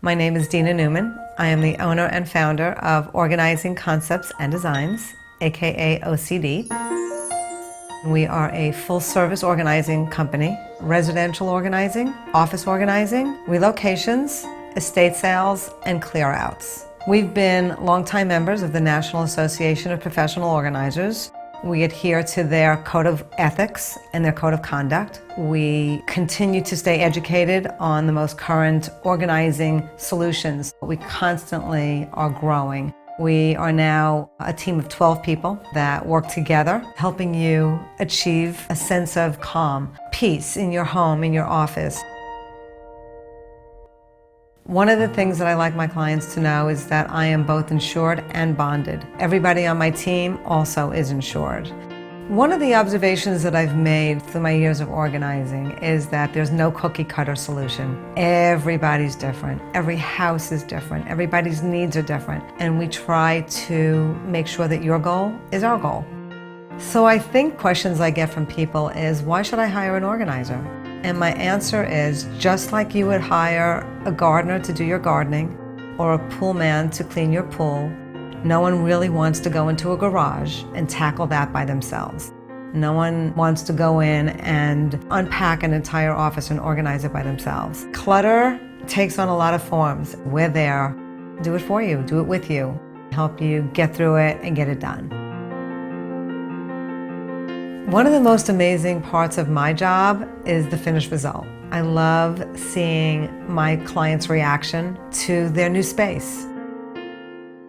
My name is Dina Newman. I am the owner and founder of Organizing Concepts and Designs, aka OCD. We are a full-service organizing company, residential organizing, office organizing, relocations, estate sales, and clear-outs. We've been longtime members of the National Association of Professional Organizers. We adhere to their code of ethics and their code of conduct. We continue to stay educated on the most current organizing solutions. We constantly are growing. We are now a team of 12 people that work together, helping you achieve a sense of calm, peace in your home, in your office. One of the things that I like my clients to know is that I am both insured and bonded. Everybody on my team also is insured. One of the observations that I've made through my years of organizing is that there's no cookie cutter solution. Everybody's different. Every house is different. Everybody's needs are different. And we try to make sure that your goal is our goal. So I think questions I get from people is, why should I hire an organizer? And my answer is, just like you would hire a gardener to do your gardening or a pool man to clean your pool, no one really wants to go into a garage and tackle that by themselves. No one wants to go in and unpack an entire office and organize it by themselves. Clutter takes on a lot of forms. We're there. Do it for you. Do it with you. Help you get through it and get it done. One of the most amazing parts of my job is the finished result. I love seeing my clients' reaction to their new space.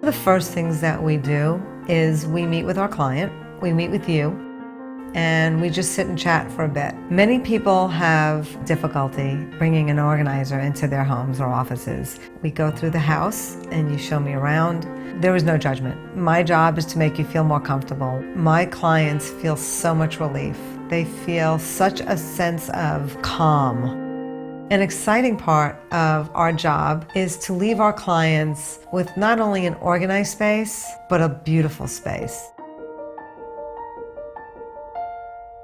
The first things that we do is we meet with our client, we meet with you, and we just sit and chat for a bit. Many people have difficulty bringing an organizer into their homes or offices. We go through the house and you show me around. There is no judgment. My job is to make you feel more comfortable. My clients feel so much relief. They feel such a sense of calm. An exciting part of our job is to leave our clients with not only an organized space, but a beautiful space.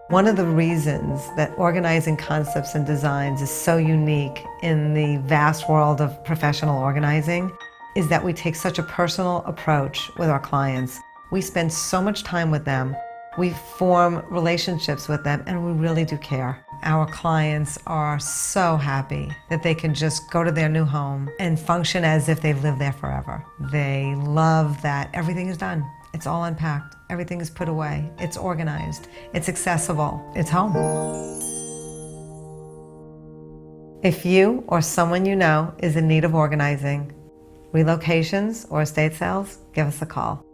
One of the reasons that Organizing Concepts and Designs is so unique in the vast world of professional organizing is that we take such a personal approach with our clients. We spend so much time with them. We form relationships with them, and we really do care. Our clients are so happy that they can just go to their new home and function as if they've lived there forever. They love that everything is done. It's all unpacked. Everything is put away. It's organized. It's accessible. It's home. If you or someone you know is in need of organizing, relocations or estate sales, give us a call.